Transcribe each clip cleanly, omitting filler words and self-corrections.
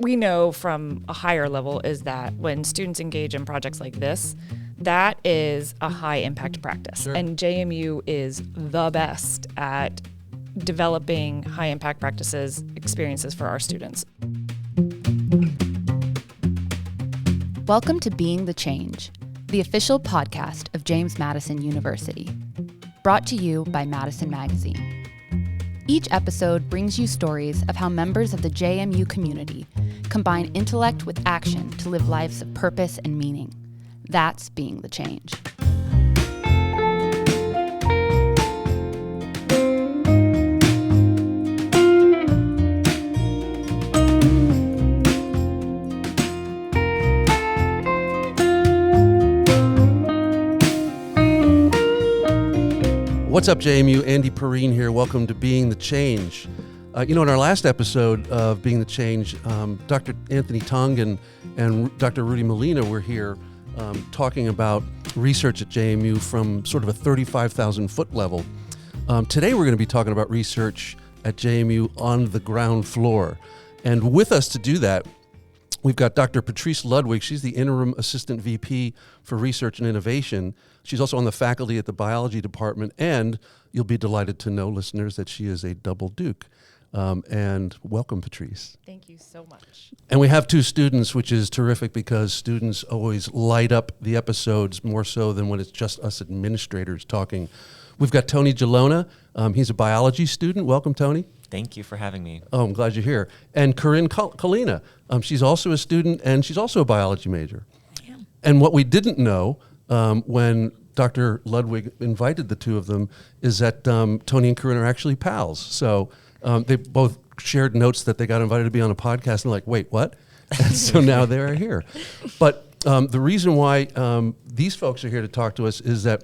we know from a higher level is that when students engage in projects like this, that is a high impact practice. Sure. And JMU is the best at developing high impact practices, experiences for our students. Welcome to Being the Change, the official podcast of James Madison University, brought to you by Madison Magazine. Each episode brings you stories of how members of the JMU community combine intellect with action to live lives of purpose and meaning. That's being the change. What's up, JMU? Andy Perrine here. Welcome to Being the Change. In our last episode of Being the Change, Dr. Anthony Tong and Dr. Rudy Molina were here talking about research at JMU from sort of a 35,000 foot level. Today we're going to be talking about research at JMU on the ground floor. And with us to do that, we've got Dr. Patrice Ludwig. She's the interim assistant VP for research and innovation. She's also on the faculty at the biology department, and you'll be delighted to know, listeners, that she is a double Duke. And welcome, Patrice. Thank you so much. And we have two students, which is terrific because students always light up the episodes more so than when it's just us administrators talking. We've got Tony Gelona. He's a biology student. Welcome, Tony. Thank you for having me. Oh, I'm glad you're here. And Corrinne Cullina. She's also a student, and she's also a biology major. Yeah. And what we didn't know when Dr. Ludwig invited the two of them is that Tony and Corrinne are actually pals. So they both shared notes that they got invited to be on a podcast, and like, wait, what? And so now they're here. But the reason why these folks are here to talk to us is that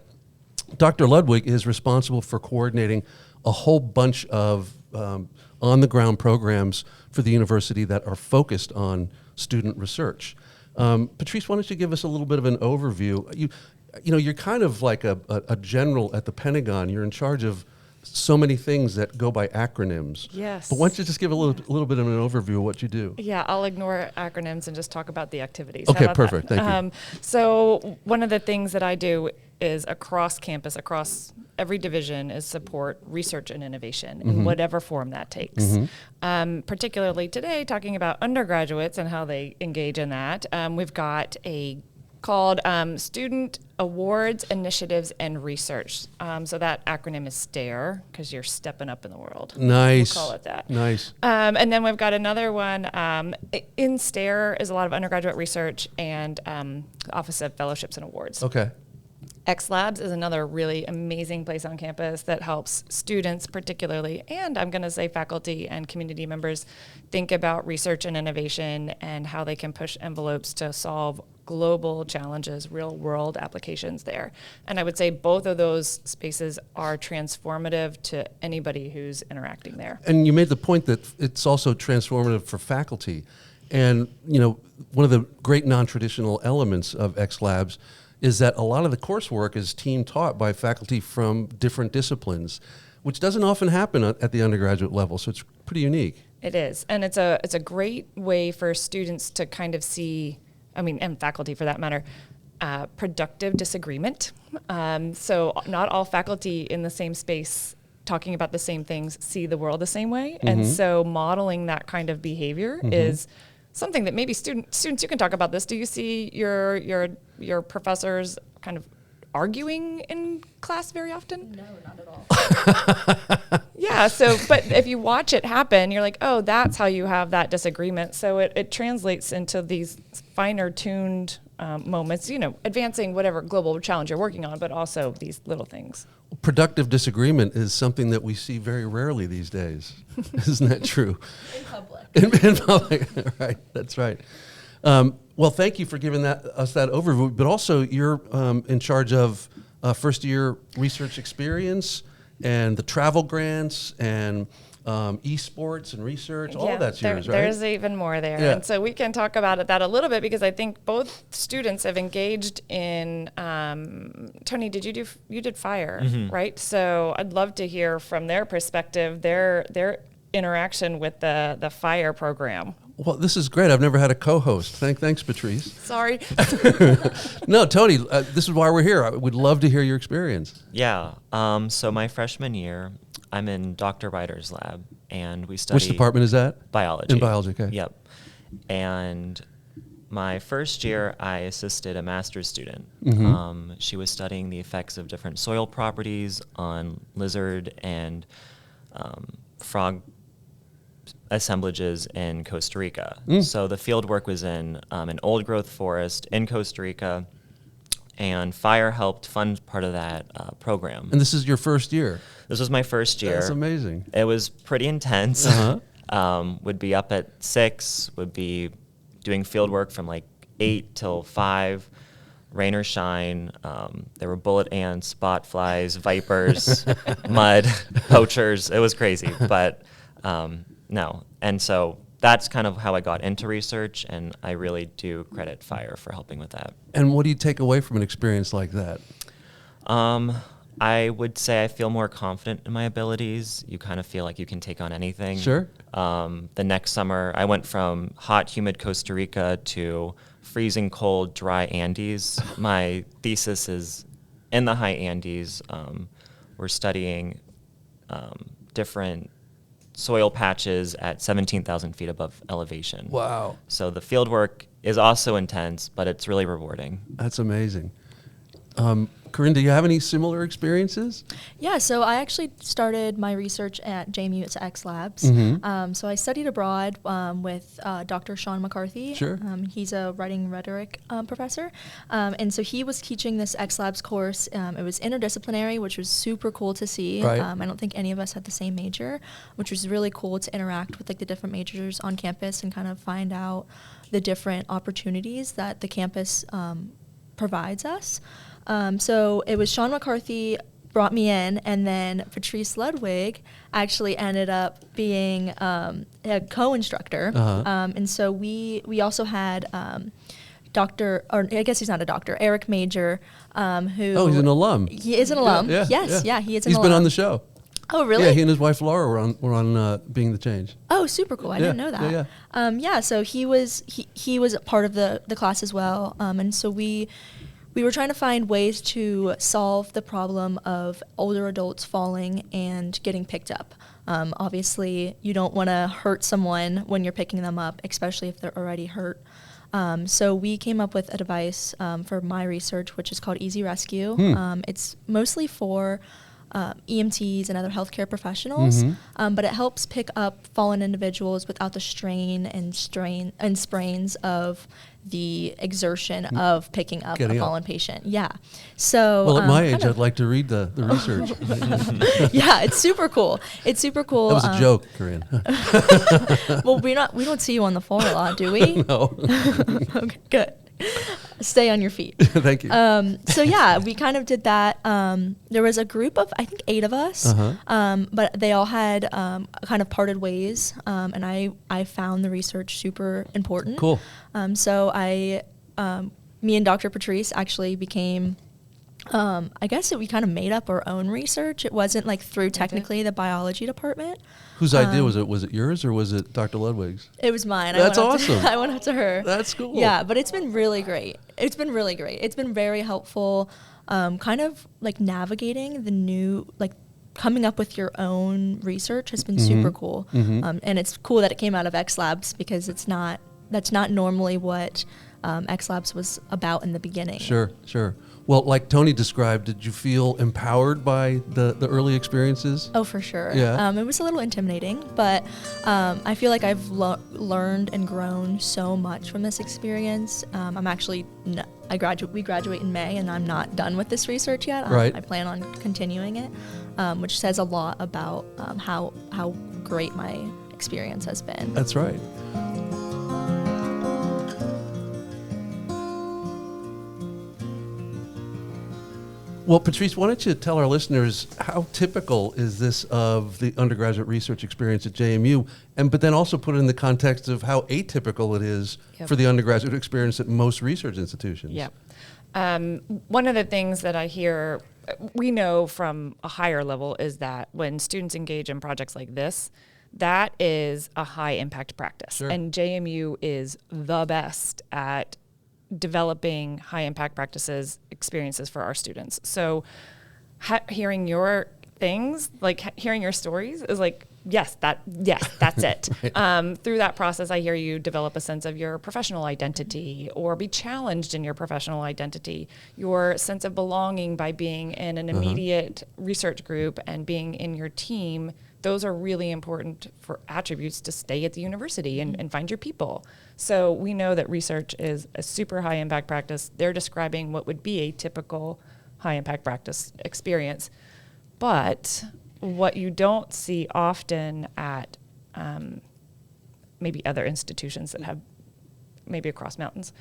Dr. Ludwig is responsible for coordinating a whole bunch of on-the-ground programs for the university that are focused on student research. Patrice, why don't you give us a little bit of an overview? You're kind of like a general at the Pentagon. You're in charge of so many things that go by acronyms. Yes. But why don't you just give a little bit of an overview of what you do? Yeah, I'll ignore acronyms and just talk about the activities. Okay, How about perfect. that? Thank you. So one of the things that I do is across campus, across every division, is support research and innovation in whatever form that takes. Particularly today, talking about undergraduates and how they engage in that. We've got called Student Awards, Initiatives, and Research. So that acronym is STARE, because you're stepping up in the world. Nice. We'll call it that. Nice. And then we've got another one. In STARE is a lot of undergraduate research and Office of Fellowships and Awards. Okay. X Labs is another really amazing place on campus that helps students particularly, and I'm going to say faculty and community members, think about research and innovation and how they can push envelopes to solve global challenges, real world applications there. And I would say both of those spaces are transformative to anybody who's interacting there. And you made the point that it's also transformative for faculty. And, one of the great non-traditional elements of X Labs is that a lot of the coursework is team taught by faculty from different disciplines, which doesn't often happen at the undergraduate level. So it's pretty unique. It is. And it's a great way for students to kind of see, and faculty for that matter, productive disagreement. So not all faculty in the same space talking about the same things see the world the same way. And so modeling that kind of behavior is something that maybe students, you can talk about this. Do you see your professors kind of arguing in class very often? No, not at all. Yeah, but if you watch it happen, you're like, oh, that's how you have that disagreement. So it translates into these finer tuned moments, advancing whatever global challenge you're working on, but also these little things. Productive disagreement is something that we see very rarely these days. Isn't that true? In public. In public, right, that's right. Well, thank you for giving us that overview, but also you're in charge of first year research experience and the travel grants and esports and research, all of that's yours, right? There's even more there. Yeah. And so we can talk about that a little bit because I think both students have engaged in, Tony, you did fire, right? So I'd love to hear from their perspective, their interaction with the fire program. Well, this is great. I've never had a co-host. Thanks, Patrice. Sorry. No, Tony, this is why we're here. I would love to hear your experience. Yeah. So my freshman year, I'm in Dr. Ryder's lab, and we study... Which department is that? Biology. In biology, okay. Yep. And my first year, I assisted a master's student. Mm-hmm. She was studying the effects of different soil properties on lizard and frog assemblages in Costa Rica. So the field work was in an old growth forest in Costa Rica, and fire helped fund part of that program. And this is your first year? This was my first year. That's amazing. It was pretty intense. Would be up at 6, would be doing field work from like 8 till 5, rain or shine. There were bullet ants, spot flies, vipers, mud, poachers. It was crazy, but no. And so that's kind of how I got into research, and I really do credit fire for helping with that. And what do you take away from an experience like that? I would say I feel more confident in my abilities. You kind of feel like you can take on anything. Sure. The next summer, I went from hot, humid Costa Rica to freezing cold, dry Andes. My thesis is in the high Andes. We're studying different soil patches at 17,000 feet above elevation. Wow. So the field work is also intense, but it's really rewarding. That's amazing. Corrinne, do you have any similar experiences? Yeah, so I actually started my research at JMU's X Labs. So I studied abroad with Dr. Sean McCarthy. Sure. He's a writing rhetoric professor. And so he was teaching this X Labs course. It was interdisciplinary, which was super cool to see. Right. I don't think any of us had the same major, which was really cool to interact with like the different majors on campus and kind of find out the different opportunities that the campus provides us. So it was Sean McCarthy brought me in, and then Patrice Ludwig actually ended up being a co-instructor. And so we also had Dr. or I guess he's not a doctor, Eric Major, who... Oh, he's an alum. He is an alum. Yeah, Yes, yeah. he is an He's alum. been on the show. Oh, really? Yeah, he and his wife Laura were on Being the Change. Oh, super cool. I didn't know that. Yeah. So he was a part of the class as well. And so we were trying to find ways to solve the problem of older adults falling and getting picked up. Obviously, you don't want to hurt someone when you're picking them up, especially if they're already hurt. So we came up with a device for my research, which is called Easy Rescue. It's mostly for EMTs and other healthcare professionals, but it helps pick up fallen individuals without the strain and sprains of the exertion of picking up a fallen patient. Yeah. So well, at my age, I'd like to read the research. Yeah, it's super cool. It's super cool. That was a joke, Corrinne. Well, we don't see you on the floor a lot, do we? No. Okay, good. Stay on your feet. Thank you. So yeah, we kind of did that. There was a group of, I think, 8 of us, but they all had kind of parted ways, and I found the research super important. Cool. So me and Dr. Patrice actually became, I guess we kind of made up our own research. It wasn't like through technically the biology department. Whose idea was it? Was it yours or was it Dr. Ludwig's? It was mine. That's awesome. I went up to her. That's cool. Yeah, but it's been really great. It's been really great. It's been very helpful, kind of like navigating the new, like coming up with your own research has been super cool. And it's cool that it came out of X Labs because that's not normally what X Labs was about in the beginning. Sure. Well, like Tony described, did you feel empowered by the early experiences? Oh, for sure. Yeah. It was a little intimidating, but I feel like I've learned and grown so much from this experience. I'm actually, we graduate in May, and I'm not done with this research yet. Right. I plan on continuing it, which says a lot about how great my experience has been. That's right. Well, Patrice, why don't you tell our listeners how typical is this of the undergraduate research experience at JMU, but then also put it in the context of how atypical it is for the undergraduate experience at most research institutions. Yep. One of the things that I hear, we know from a higher level, is that when students engage in projects like this, that is a high impact practice. Sure. And JMU is the best at developing high impact practices, experiences for our students. So hearing your things, like hearing your stories is like, yes, that's it. Right. Through that process, I hear you develop a sense of your professional identity or be challenged in your professional identity, your sense of belonging by being in an immediate research group and being in your team. Those are really important for attributes to stay at the university and find your people. So we know that research is a super high impact practice. They're describing what would be a typical high impact practice experience. But what you don't see often at maybe other institutions that have maybe across mountains.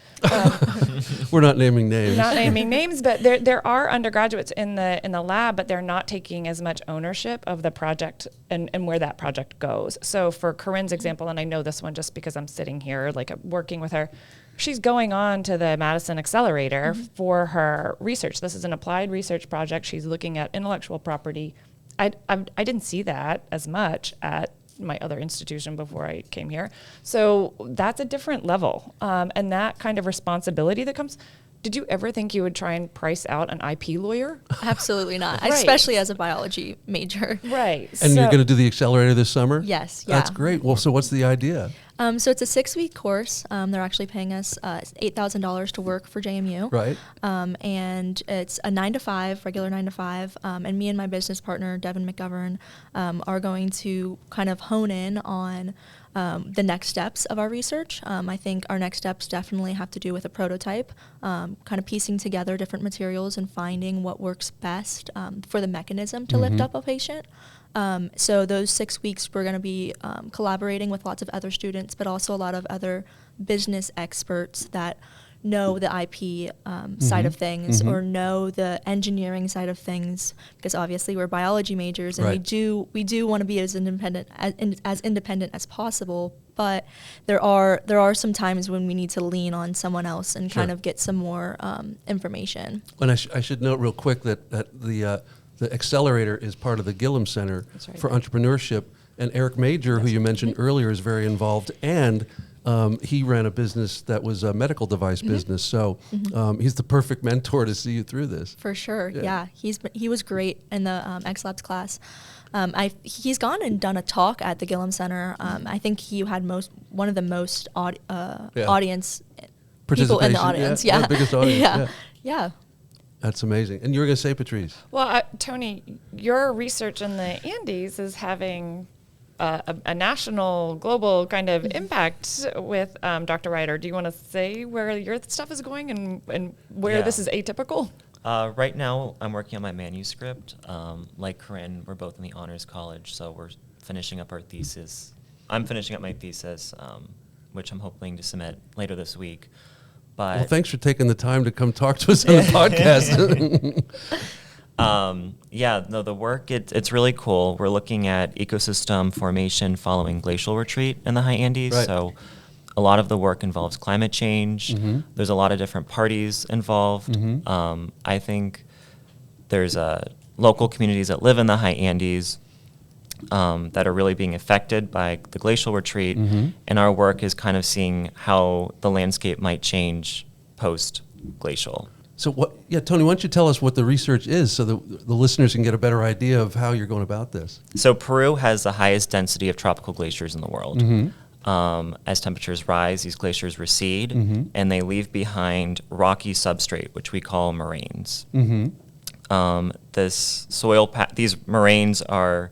We're not naming names. Not naming names, but there are undergraduates in the lab, but they're not taking as much ownership of the project and where that project goes. So for Corrinne's example, and I know this one just because I'm sitting here, like working with her, she's going on to the Madison Accelerator for her research. This is an applied research project. She's looking at intellectual property. I didn't see that as much at my other institution before I came here. So that's a different level. And that kind of responsibility that comes. Did you ever think you would try and price out an IP lawyer? Absolutely not, Right. especially as a biology major. Right. And you're going to do the accelerator this summer? Yes, yeah. That's great. Well, so what's the idea? So it's a 6-week course. They're actually paying us $8,000 to work for JMU. Right. And it's a 9 to 5, regular 9 to 5. And me and my business partner, Devin McGovern, are going to kind of hone in on the next steps of our research. I think our next steps definitely have to do with a prototype, kind of piecing together different materials and finding what works best for the mechanism to lift up a patient. So those 6 weeks, we're going to be collaborating with lots of other students, but also a lot of other business experts that know the IP side of things or know the engineering side of things, because obviously we're biology majors and Right. we do want to be as independent as possible. But there are some times when we need to lean on someone else and Sure. kind of get some more information. And I should note real quick that the accelerator is part of the Gillum Center That's right. for Entrepreneurship. And Eric Major, who you mentioned earlier, is very involved. And he ran a business that was a medical device business. So he's the perfect mentor to see you through this. For sure, Yeah. yeah. He was great in the X Labs class. He's gone and done a talk at the Gillum Center. I think he had one of the most audience people in the Participation, audience. yeah. Yeah, The biggest audience, yeah. yeah. That's amazing. And you were going to say, Patrice? Well, Tony, your research in the Andes is having a national, global kind of impact with Dr. Ryder. Do you want to say where your stuff is going and where Yeah. this is atypical? Right now, I'm working on my manuscript. Like Corrinne, we're both in the Honors College, so we're finishing up our thesis. I'm finishing up my thesis, which I'm hoping to submit later this week. But Well, thanks for taking the time to come talk to us on the podcast. the work, it's really cool. We're looking at ecosystem formation following glacial retreat in the high Andes. Right. So a lot of the work involves climate change. There's a lot of different parties involved. I think there's local communities that live in the high Andes that are really being affected by the glacial retreat. And our work is kind of seeing how the landscape might change post-glacial. So Tony, why don't you tell us what the research is so that the listeners can get a better idea of how you're going about this? So Peru has the highest density of tropical glaciers in the world. As temperatures rise, these glaciers recede, and they leave behind rocky substrate, which we call moraines. These moraines are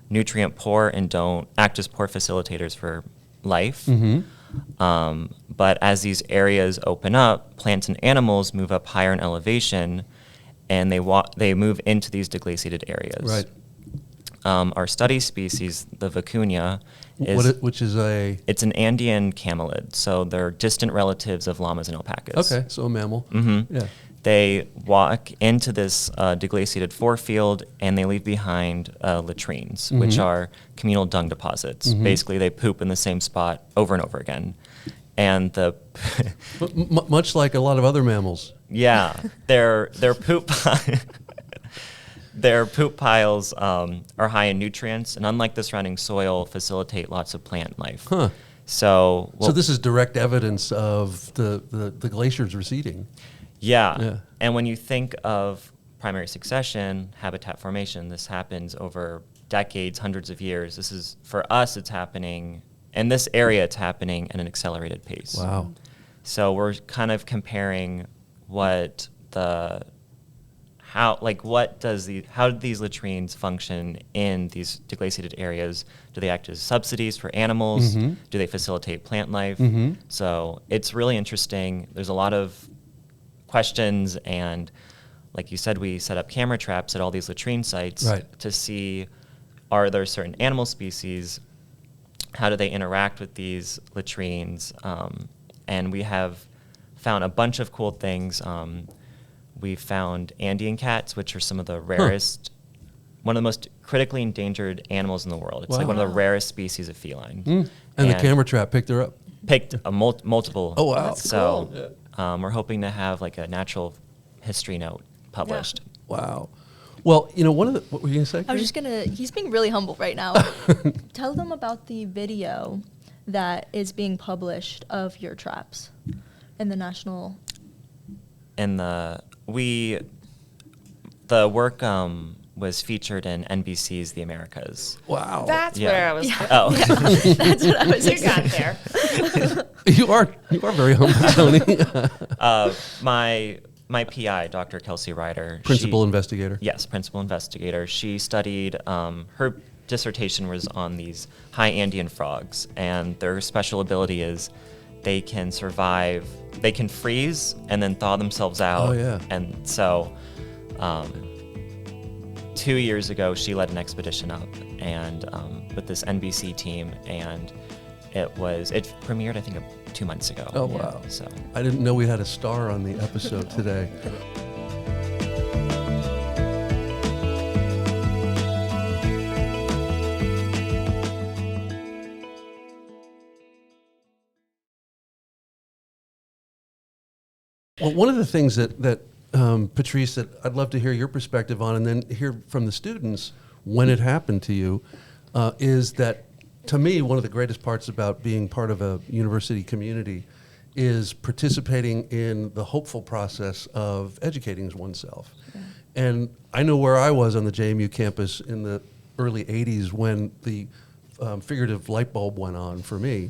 nutrient poor and don't act as poor facilitators for life. But as these areas open up, plants and animals move up higher in elevation, and they move into these deglaciated areas. Right. Our study species, the vicuña, Which is a... it's an Andean camelid, so they're distant relatives of llamas and alpacas. Okay, so a mammal. Yeah. They walk into this deglaciated forefield, and they leave behind latrines, which are communal dung deposits. Basically, they poop in the same spot over and over again. And Much like a lot of other mammals. their poop Their poop piles are high in nutrients, and unlike the surrounding soil, facilitate lots of plant life. Huh. So this is direct evidence of the glaciers receding. Yeah. And when you think of primary succession, habitat formation, this happens over decades, hundreds of years. This is, for us, it's happening, in this area, it's happening at an accelerated pace. Wow. So we're kind of comparing how do these latrines function in these deglaciated areas? Do they act as subsidies for animals? Mm-hmm. Do they facilitate plant life? Mm-hmm. So it's really interesting. There's a lot of questions, and like you said, we set up camera traps at all these latrine sites to see, are there certain animal species? How do they interact with these latrines? And we have found a bunch of cool things. We found Andean cats, which are some of the rarest, one of the most critically endangered animals in the world. It's like one of the rarest species of feline. And the camera trap picked her up. Picked a multiple. Oh, wow. That's So we're hoping to have like a natural history note published. Wow. Well, what were you going to say? I was just he's being really humble right now. Tell them about the video that is being published of your traps in the national. And the work was featured in NBC's The Americas. Wow. That's Yeah. where I was. Oh, That's what I was You got there. You are very humble, Tony. my PI, Dr. Kelsey Ryder. Principal investigator. Yes, principal investigator. She studied, her dissertation was on these high Andean frogs, and their special ability is they can survive, they can freeze and then thaw themselves out. Oh, yeah. And so 2 years ago, she led an expedition up and with this NBC team, and it premiered, I think, 2 months ago. Oh, wow. So I didn't know we had a star on the episode today. Well, one of the things that Patrice, that I'd love to hear your perspective on, and then hear from the students when it happened to you, is that, to me, one of the greatest parts about being part of a university community is participating in the hopeful process of educating oneself. Yeah. And I know where I was on the JMU campus in the early 80s when the figurative light bulb went on for me.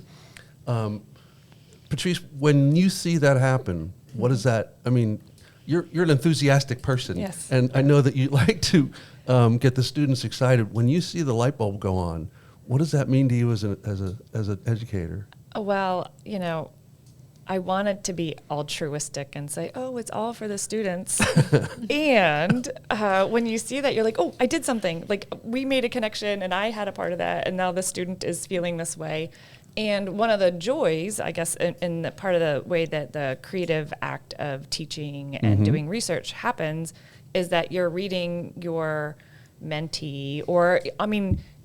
Patrice, when you see that happen, what is that? I mean, you're an enthusiastic person. Yes. And I know that you like to get the students excited. When you see the light bulb go on, what does that mean to you as an educator? Well, I wanted to be altruistic and say, oh, it's all for the students. And when you see that, you're like, oh, I did something. Like, we made a connection and I had a part of that, and now the student is feeling this way. And one of the joys, I guess, in the part of the way that the creative act of teaching and doing research happens is that you're reading your mentee, or,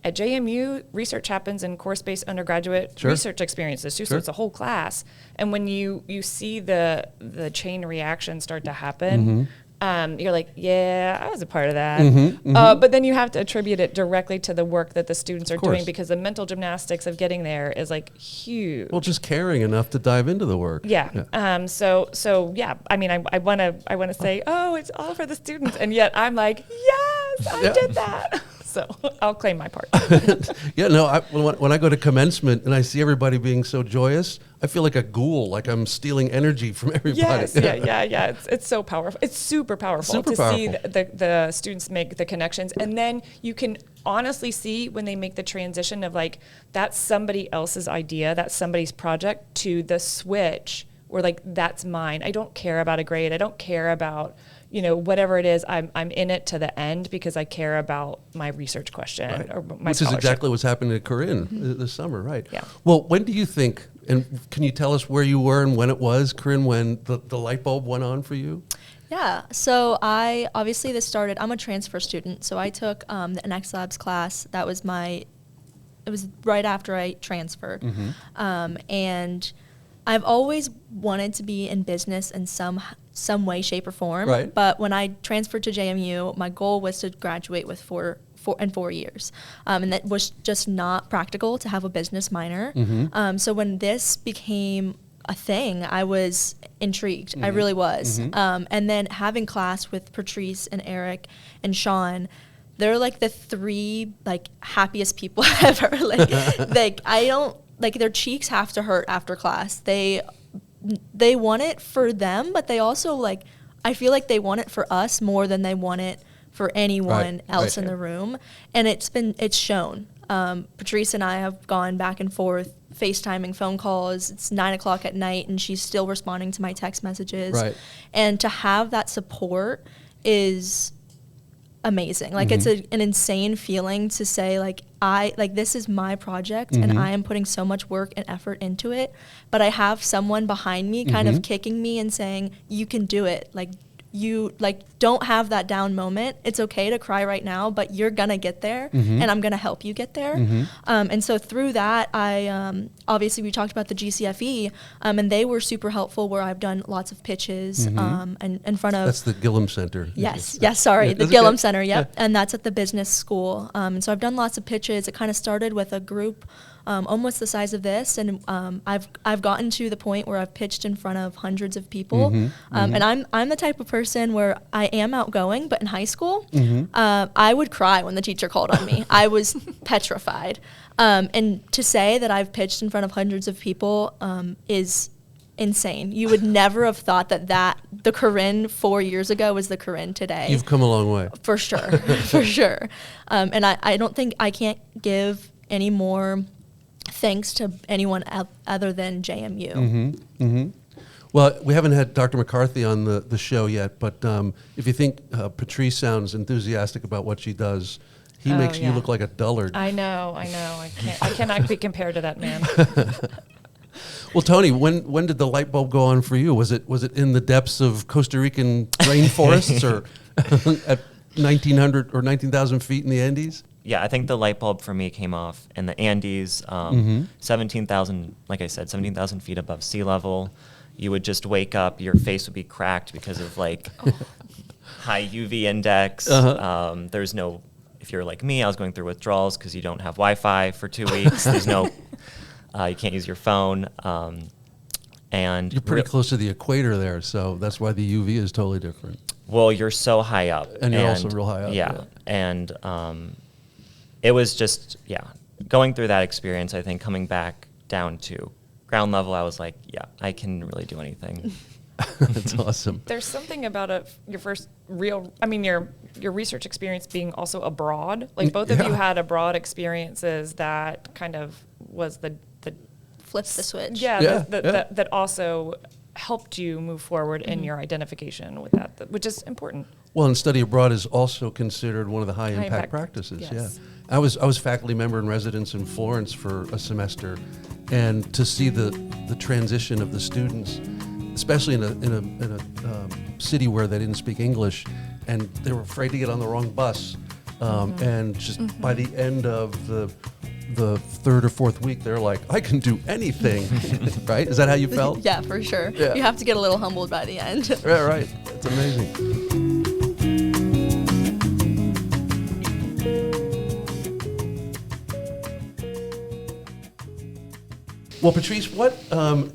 at JMU, research happens in course-based undergraduate research experiences too, so it's a whole class. And when you see the chain reaction start to happen, you're like, yeah, I was a part of that. But then you have to attribute it directly to the work that the students are doing, because the mental gymnastics of getting there is like huge. Well, just caring enough to dive into the work. Yeah. So yeah. I want to say, oh, it's all for the students, and yet I'm like, yes, I did that. So I'll claim my part. Yeah, no, when I go to commencement and I see everybody being so joyous, I feel like a ghoul, like I'm stealing energy from everybody. Yes, yeah. It's so powerful. It's super powerful see the students make the connections. And then you can honestly see when they make the transition of like, that's somebody else's idea, that's somebody's project, to the switch where like, that's mine. I don't care about a grade. I don't care about, whatever it is, I'm in it to the end because I care about my research question or my Which scholarship. is exactly what's happening to Corrinne this summer, right? Yeah. Well, when do you think, and can you tell us where you were and when it was, Corrinne, when the light bulb went on for you? Yeah, so I'm a transfer student, so I took the NX Labs class. It was right after I transferred. And I've always wanted to be in business in some some way, shape, or form. Right. But when I transferred to JMU, my goal was to graduate with 4 years. And that was just not practical to have a business minor. So when this became a thing, I was intrigued. I really was. And then having class with Patrice and Eric and Sean, they're like the 3 like happiest people ever. Like I don't, like, their cheeks have to hurt after class. They want it for them, but they also, like, I feel like they want it for us more than they want it for anyone else in the room. And it's shown. Patrice and I have gone back and forth, FaceTiming, phone calls. It's 9:00 at night and she's still responding to my text messages. Right. And to have that support is amazing. Like, it's an insane feeling to say, like, this is my project and I am putting so much work and effort into it, but I have someone behind me kind of kicking me and saying, you can do it. Like, you, like, don't have that down moment. It's okay to cry right now, but you're gonna get there and I'm gonna help you get there. And so through that, I obviously we talked about the GCFE and they were super helpful, where I've done lots of pitches and in front of— That's the Gillum Center. Yes, sorry, the Gillum Center, yep. And that's at the business school. And so I've done lots of pitches. It kind of started with a group almost the size of this, and I've gotten to the point where I've pitched in front of hundreds of people. And I'm the type of person where I am outgoing, but in high school, I would cry when the teacher called on me. I was petrified. And to say that I've pitched in front of hundreds of people is insane. You would never have thought that the Corrinne 4 years ago was the Corrinne today. You've come a long way. For sure, for sure. And I don't think I can't give any more thanks to anyone other than JMU. Well, we haven't had Dr. McCarthy on the show yet, but if you think Patrice sounds enthusiastic about what she does, he makes you look like a dullard. I know. I cannot be compared to that man. Well, Tony, when did the light bulb go on for you? Was it in the depths of Costa Rican rainforests or at 1,900 or 19,000 feet in the Andes? Yeah, I think the light bulb for me came off in the Andes, 17,000, like I said, 17,000 feet above sea level. You would just wake up, your face would be cracked because of like high UV index. There's no, if you're like me, I was going through withdrawals because you don't have Wi-Fi for 2 weeks. There's no, you can't use your phone. And you're pretty close to the equator there, so that's why the UV is totally different. Well, you're so high up. And you're also real high up. Yeah. And it was just, going through that experience, I think coming back down to ground level, I was like, I can really do anything. That's awesome. There's something about your first real, your research experience being also abroad. Like, both of you had abroad experiences that kind of was the Flipped the switch. That also helped you move forward in your identification with that, which is important. Well, and study abroad is also considered one of the high impact practices. Yes. Yeah, I was faculty member in residence in Florence for a semester, and to see the transition of the students, especially in a city where they didn't speak English, and they were afraid to get on the wrong bus, and just by the end of the third or fourth week, they're like, I can do anything, right? Is that how you felt? Yeah, for sure. Yeah. You have to get a little humbled by the end. Right. It's amazing. Well, Patrice, what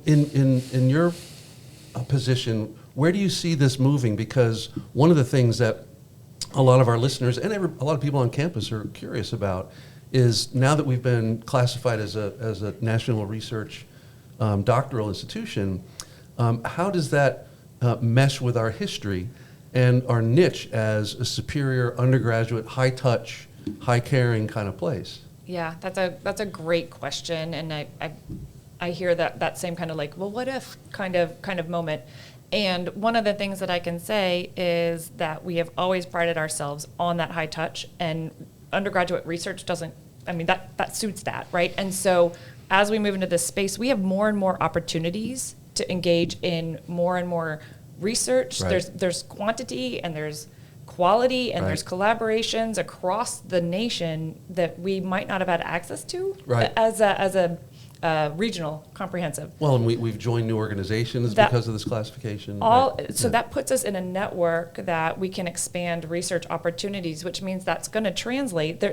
in your position, where do you see this moving? Because one of the things that a lot of our listeners and a lot of people on campus are curious about is, now that we've been classified as a national research doctoral institution, how does that mesh with our history and our niche as a superior undergraduate, high touch, high caring kind of place? Yeah, that's a great question, and I hear that same kind of like, well, what if kind of moment. And one of the things that I can say is that we have always prided ourselves on that high touch, and undergraduate research that suits that, right? And so as we move into this space, we have more and more opportunities to engage in more and more research. Right. There's quantity and there's quality and there's collaborations across the nation that we might not have had access to as regional comprehensive. Well, and we've joined new organizations because of this classification. So that puts us in a network that we can expand research opportunities, which means that's going to translate.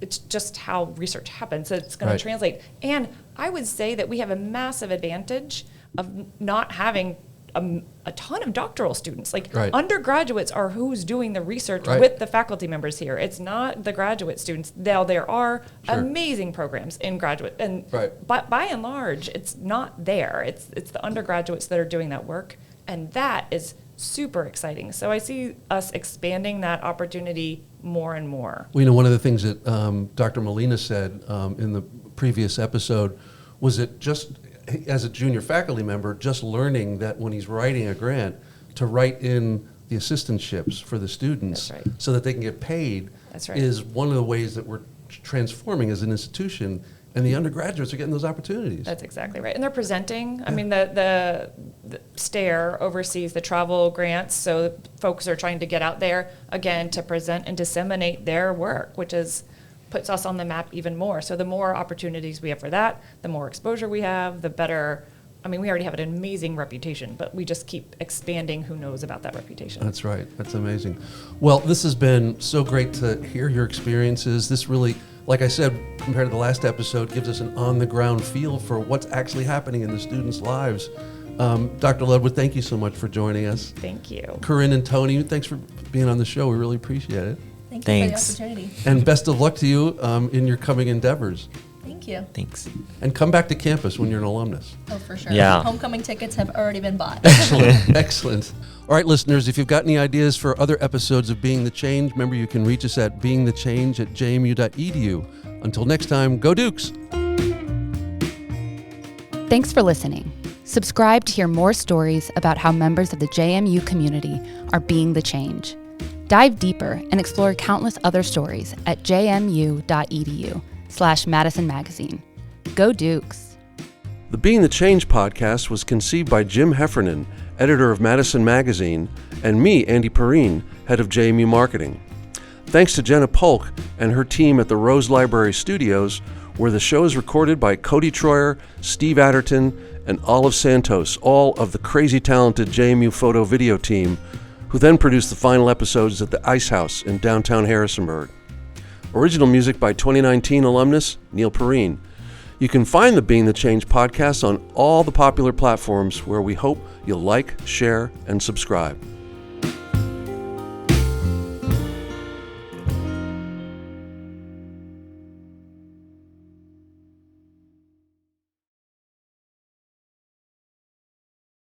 It's just how research happens. So it's going to translate. And I would say that we have a massive advantage of not having a ton of doctoral students. Undergraduates are who's doing the research with the faculty members here. It's not the graduate students. Now, there are amazing programs in graduate, and but by and large, it's not there. It's the undergraduates that are doing that work, and that is super exciting. So I see us expanding that opportunity more and more. Well, one of the things that Dr. Molina said in the previous episode was that just as a junior faculty member, just learning that when he's writing a grant, to write in the assistantships for the students so that they can get paid is one of the ways that we're transforming as an institution, and the undergraduates are getting those opportunities. That's exactly right. And they're presenting. I mean, the STARE oversees the travel grants, so folks are trying to get out there, again, to present and disseminate their work, which puts us on the map even more. So the more opportunities we have for that, the more exposure we have, the better. I mean, we already have an amazing reputation, but we just keep expanding who knows about that reputation. That's right. That's amazing. Well, this has been so great to hear your experiences. This really, like I said, compared to the last episode, gives us an on-the-ground feel for what's actually happening in the students' lives. Dr. Ludwig, thank you so much for joining us. Thank you. Corrinne and Tony, thanks for being on the show. We really appreciate it. Thanks for the opportunity. And best of luck to you in your coming endeavors. Thank you. Thanks. And come back to campus when you're an alumnus. Oh, for sure. Yeah. Homecoming tickets have already been bought. Excellent. Excellent. All right, listeners, if you've got any ideas for other episodes of Being the Change, remember you can reach us at beingthechange@jmu.edu. Until next time, go Dukes. Thanks for listening. Subscribe to hear more stories about how members of the JMU community are being the change. Dive deeper and explore countless other stories at jmu.edu/Madison Magazine. Go Dukes! The Being the Change podcast was conceived by Jim Heffernan, editor of Madison Magazine, and me, Andy Perrine, head of JMU Marketing. Thanks to Jenna Polk and her team at the Rose Library Studios, where the show is recorded by Cody Troyer, Steve Adderton, and Olive Santos, all of the crazy talented JMU photo video team, who then produced the final episodes at the Ice House in downtown Harrisonburg. Original music by 2019 alumnus Neil Perrine. You can find the Being the Change podcast on all the popular platforms where we hope you'll like, share, and subscribe.